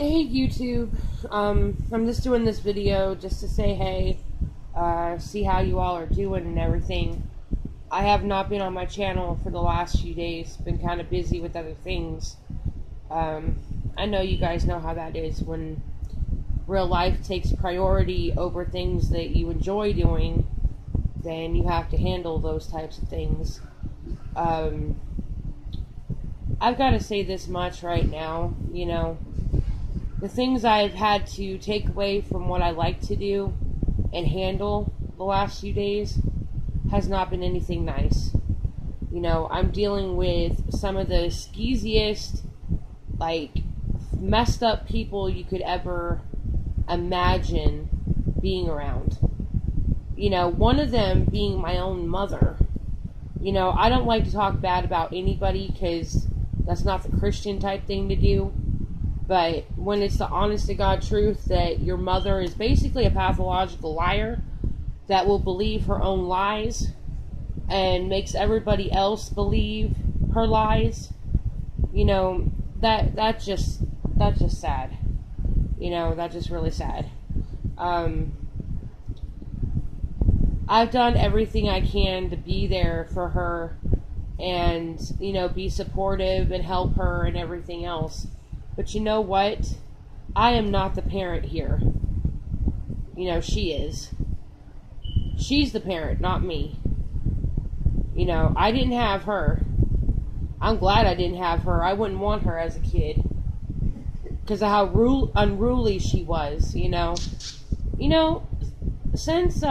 Hey YouTube, I'm just doing this video just to say hey, see how you all are doing and everything. I have not been on my channel for the last few days, been kind of busy with other things. I know you guys know how that is when real life takes priority over things that you enjoy doing, then you have to handle those types of things. I've got to say this much right now, the things I've had to take away from what I like to do and handle the last few days has not been anything nice. I'm dealing with some of the skeeziest, messed up people you could ever imagine being around. One of them being my own mother. I don't like to talk bad about anybody because that's not the Christian type thing to do. But when it's the honest to God truth that your mother is basically a pathological liar that will believe her own lies and makes everybody else believe her lies, that's just sad. That's just really sad. I've done everything I can to be there for her and, be supportive and help her and everything else. But you know what? I am not the parent here. She is. She's the parent, not me. I didn't have her. I'm glad I didn't have her. I wouldn't want her as a kid. Because of how unruly she was, Since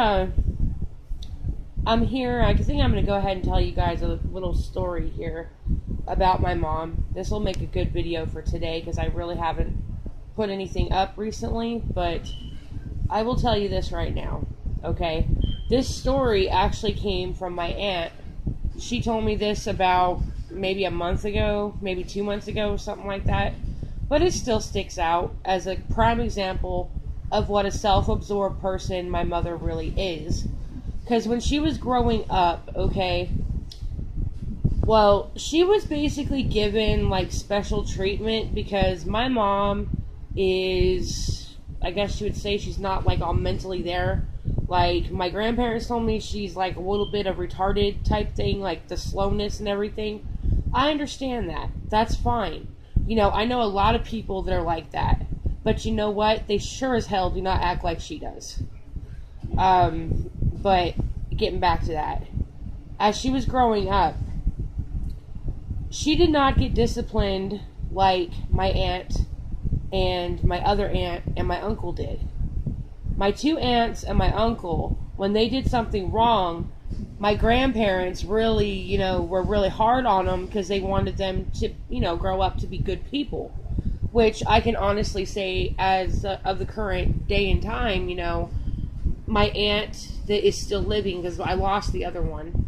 I'm here, I think I'm going to go ahead and tell you guys a little story here about my mom. This will make a good video for today because I really haven't put anything up recently, but I will tell you this right now, okay? This story actually came from my aunt. She told me this about maybe a month ago, maybe 2 months ago, something like that, but it still sticks out as a prime example of what a self-absorbed person my mother really is. Because when she was growing up, okay, well, she was basically given, special treatment because my mom is, I guess you would say she's not, all mentally there. My grandparents told me she's, a little bit of retarded type thing, the slowness and everything. I understand that. That's fine. I know a lot of people that are like that. But you know what? They sure as hell do not act like she does. But getting back to that. As she was growing up, she did not get disciplined like my aunt and my other aunt and my uncle did. My two aunts and my uncle, when they did something wrong, my grandparents really, were really hard on them because they wanted them to, grow up to be good people. Which I can honestly say, as of the current day and time, my aunt that is still living, because I lost the other one,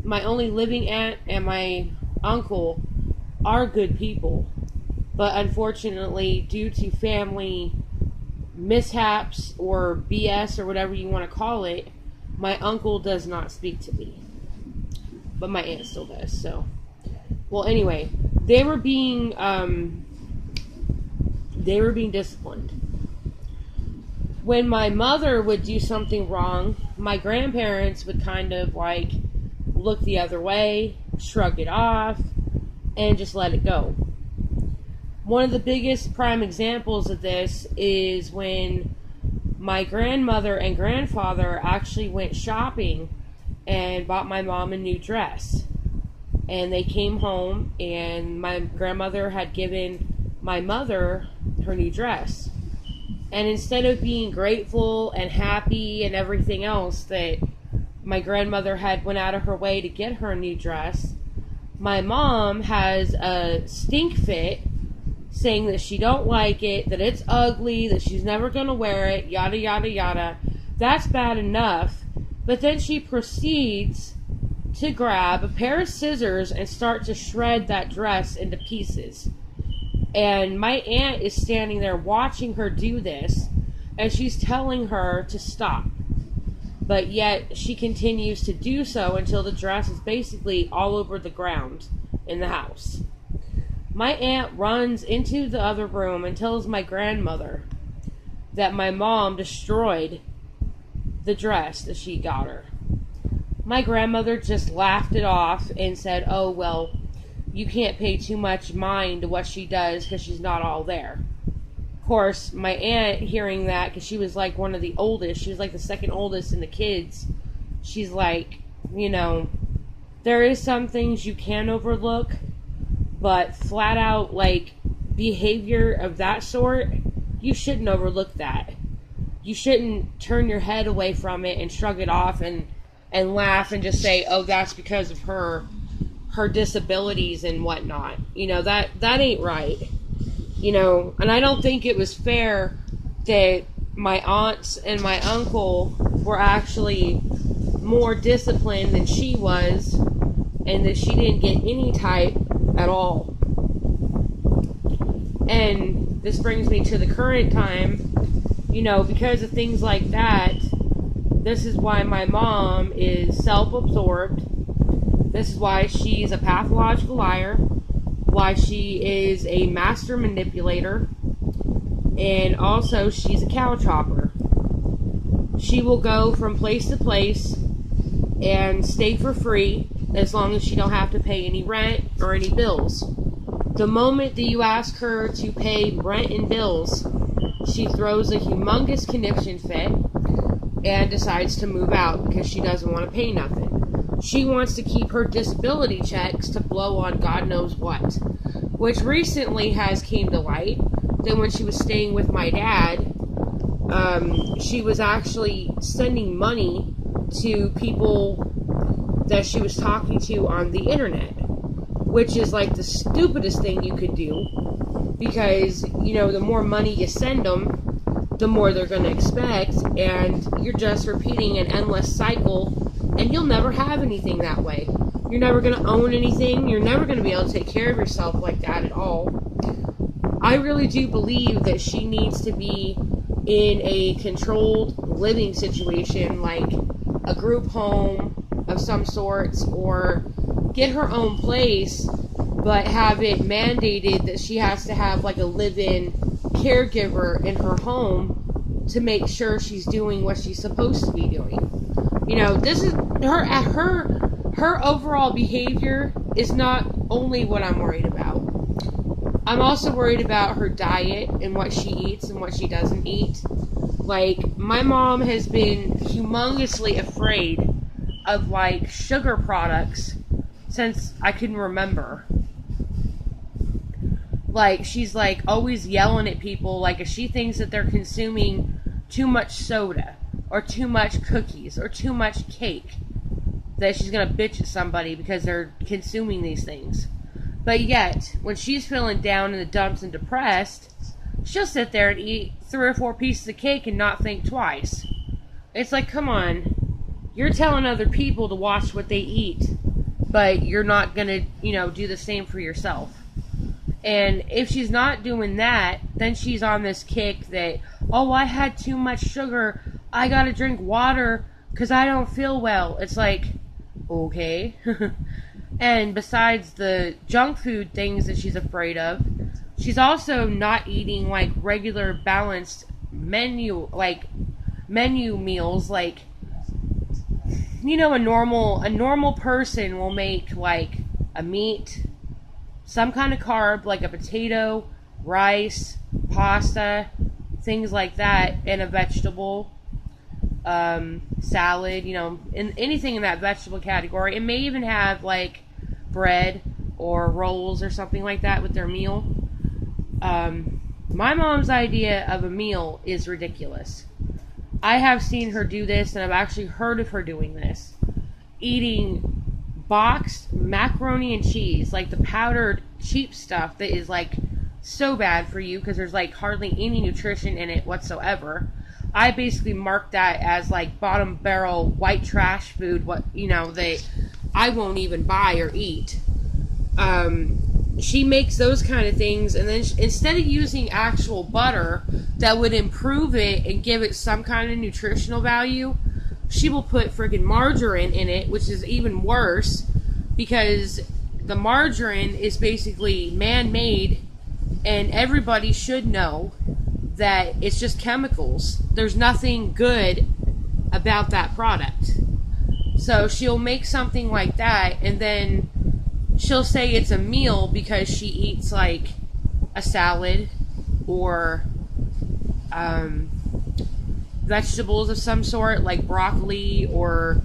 my only living aunt and my uncle are good people. But unfortunately, due to family mishaps or BS or whatever you want to call it, my uncle does not speak to me. But my aunt still does, so. Well, anyway, they were being disciplined. When my mother would do something wrong, my grandparents would kind of look the other way, shrug it off, and just let it go. One of the biggest prime examples of this is when my grandmother and grandfather actually went shopping and bought my mom a new dress. And they came home and my grandmother had given my mother her new dress. And instead of being grateful and happy and everything else that my grandmother had went out of her way to get her a new dress, my mom has a stink fit saying that she don't like it, that it's ugly, that she's never going to wear it, yada, yada, yada. That's bad enough. But then she proceeds to grab a pair of scissors and start to shred that dress into pieces. And my aunt is standing there watching her do this, and she's telling her to stop. But yet she continues to do so until the dress is basically all over the ground in the house. My aunt runs into the other room and tells my grandmother that my mom destroyed the dress that she got her. My grandmother just laughed it off and said, oh, well, you can't pay too much mind to what she does because she's not all there. Of course, my aunt, hearing that, because she was like one of the oldest, she was like the second oldest in the kids, she's like, you know, there is some things you can overlook, but flat out, like, behavior of that sort, you shouldn't overlook that. You shouldn't turn your head away from it and shrug it off and laugh and just say, oh, that's because of her disabilities and whatnot. You know, that ain't right. You know, and I don't think it was fair that my aunts and my uncle were actually more disciplined than she was, and that she didn't get any type at all. And this brings me to the current time. You know, because of things like that, this is why my mom is self-absorbed. This is why she's a pathological liar, why she is a master manipulator, and also she's a cow chopper. She will go from place to place and stay for free as long as she don't have to pay any rent or any bills. The moment that you ask her to pay rent and bills, she throws a humongous conniption fit and decides to move out because she doesn't want to pay nothing. She wants to keep her disability checks to blow on God knows what, which recently has came to light that when she was staying with my dad, she was actually sending money to people that she was talking to on the internet, which is like the stupidest thing you could do, because, you know, the more money you send them, the more they're going to expect, and you're just repeating an endless cycle, and you'll never have anything that way. You're never going to own anything. You're never going to be able to take care of yourself like that at all. I really do believe that she needs to be in a controlled living situation, like a group home of some sorts, or get her own place, but have it mandated that she has to have like a live-in caregiver in her home to make sure she's doing what she's supposed to be doing. You know, this is her overall behavior is not only what I'm worried about. I'm also worried about her diet and what she eats and what she doesn't eat. Like, my mom has been humongously afraid of, like, sugar products since I can remember. Like, she's, like, always yelling at people, like, if she thinks that they're consuming too much soda, or too much cookies, or too much cake, that she's gonna bitch at somebody because they're consuming these things. But yet, when she's feeling down in the dumps and depressed, she'll sit there and eat 3 or 4 pieces of cake and not think twice. It's like, come on, you're telling other people to watch what they eat, but you're not gonna, you know, do the same for yourself. And if she's not doing that, then she's on this kick that, oh, I had too much sugar, I gotta drink water because I don't feel well. It's like, okay. And besides the junk food things that she's afraid of, she's also not eating like regular balanced menu meals. Like, you know, a normal person will make like a meat, some kind of carb, like a potato, rice, pasta, things like that, and a vegetable, salad, you know, in anything in that vegetable category. It may even have like bread or rolls or something like that with their meal. My mom's idea of a meal is ridiculous. I have seen her do this, and I've actually heard of her doing this. Eating boxed macaroni and cheese, like the powdered cheap stuff that is like so bad for you because there's like hardly any nutrition in it whatsoever. I basically mark that as like bottom barrel white trash food, what, you know, that I won't even buy or eat. She makes those kind of things, and then instead of using actual butter that would improve it and give it some kind of nutritional value, she will put friggin' margarine in it, which is even worse because the margarine is basically man-made, and everybody should know that it's just chemicals. There's nothing good about that product. So she'll make something like that, and then she'll say it's a meal because she eats like a salad or vegetables of some sort, like broccoli or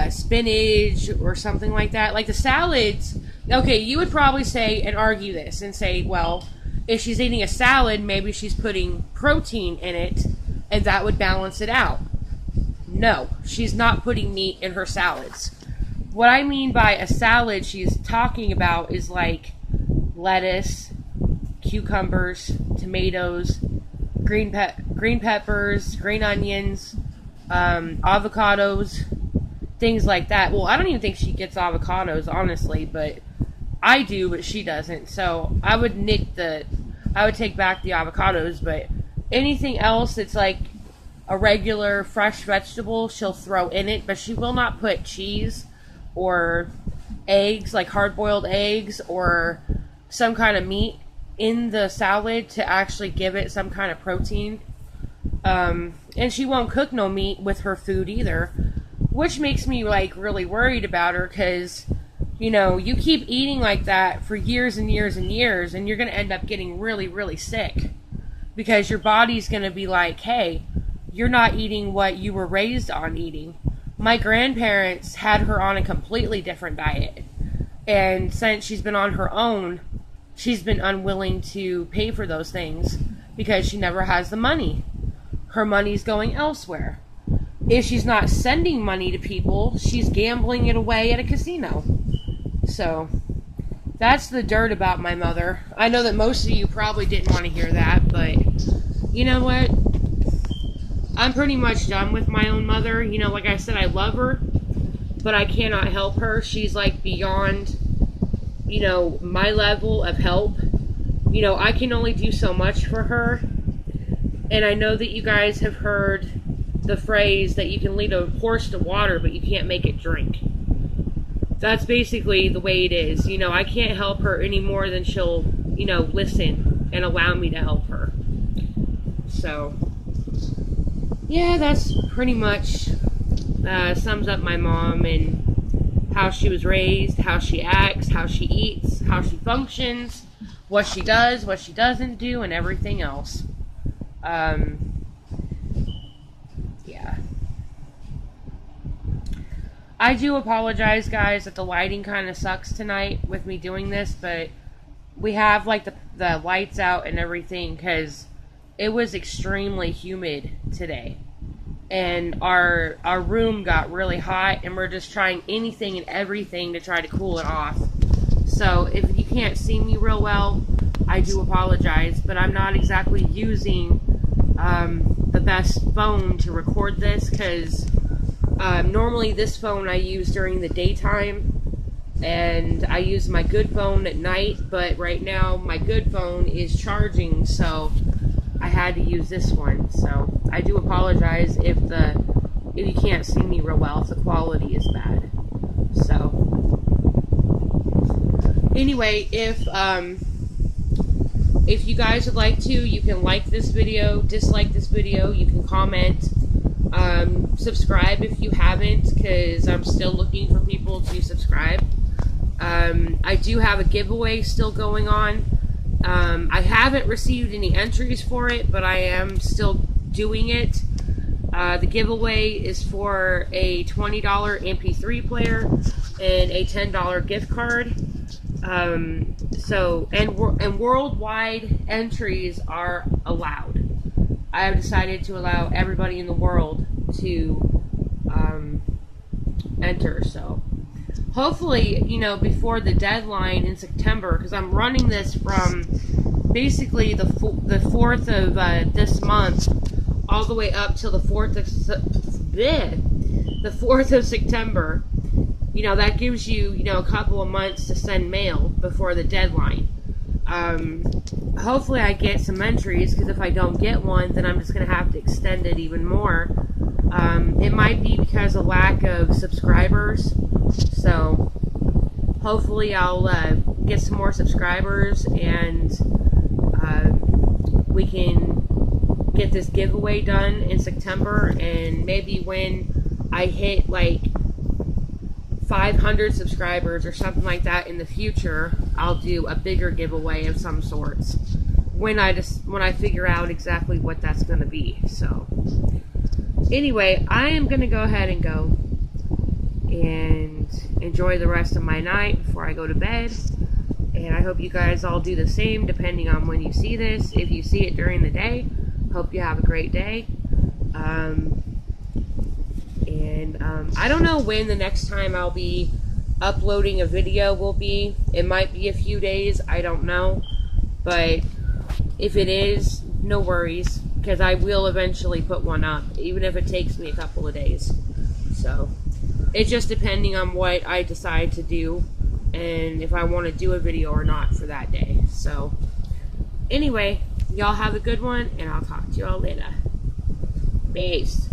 spinach or something like that. Like the salads, okay, you would probably say and argue this and say, well, if she's eating a salad, maybe she's putting protein in it, and that would balance it out. No, she's not putting meat in her salads. What I mean by a salad she's talking about is like lettuce, cucumbers, tomatoes, green peppers, green onions, avocados, things like that. Well, I don't even think she gets avocados, honestly, but I do, but she doesn't. So I would take back the avocados, but anything else that's like a regular fresh vegetable, she'll throw in it, but she will not put cheese or eggs, like hard-boiled eggs or some kind of meat in the salad to actually give it some kind of protein. And she won't cook no meat with her food either, which makes me like really worried about her, because you know, you keep eating like that for years and years and years, and you're going to end up getting really, really sick, because your body's going to be like, hey, you're not eating what you were raised on eating. My grandparents had her on a completely different diet, and since she's been on her own, she's been unwilling to pay for those things because she never has the money. Her money's going elsewhere. If she's not sending money to people, she's gambling it away at a casino. So, that's the dirt about my mother. I know that most of you probably didn't want to hear that, but you know what? I'm pretty much done with my own mother. You know, like I said, I love her, but I cannot help her. She's like beyond, you know, my level of help. You know, I can only do so much for her. And I know that you guys have heard the phrase that you can lead a horse to water, but you can't make it drink. That's basically the way it is. You know, I can't help her any more than she'll, you know, listen and allow me to help her. So, yeah, that's pretty much sums up my mom and how she was raised, how she acts, how she eats, how she functions, what she does, what she doesn't do, and everything else. Yeah. I do apologize, guys, that the lighting kind of sucks tonight with me doing this, but we have, like, the lights out and everything, because it was extremely humid today. And our room got really hot, and we're just trying anything and everything to try to cool it off. So, if you can't see me real well, I do apologize, but I'm not exactly using the best phone to record this, because normally this phone I use during the daytime, and I use my good phone at night, but right now my good phone is charging, so I had to use this one. So I do apologize if you can't see me real well, if the quality is bad. So anyway, if you guys would like to, you can like this video, dislike this video, you can comment, subscribe if you haven't, because I'm still looking for people to subscribe. I do have a giveaway still going on. I haven't received any entries for it, but I am still doing it. The giveaway is for a $20 MP3 player and a $10 gift card. And worldwide entries are allowed. I have decided to allow everybody in the world to enter. So hopefully, you know, before the deadline in September, because I'm running this from basically the 4th of this month all the way up till the 4th of September. You know, that gives you, you know, a couple of months to send mail before the deadline. Hopefully I get some entries, because if I don't get one, then I'm just going to have to extend it even more. It might be because of lack of subscribers. So, hopefully I'll get some more subscribers, and we can get this giveaway done in September. And maybe when I hit like 500 subscribers or something like that in the future, I'll do a bigger giveaway of some sorts when I figure out exactly what that's going to be. So anyway, I am going to go ahead and go and enjoy the rest of my night before I go to bed. And I hope you guys all do the same, depending on when you see this. If you see it during the day, hope you have a great day. I don't know when the next time I'll be uploading a video will be. It might be a few days, I don't know. But if it is, no worries, because I will eventually put one up, even if it takes me a couple of days. So it's just depending on what I decide to do and if I want to do a video or not for that day. So anyway, y'all have a good one, and I'll talk to y'all later. Peace.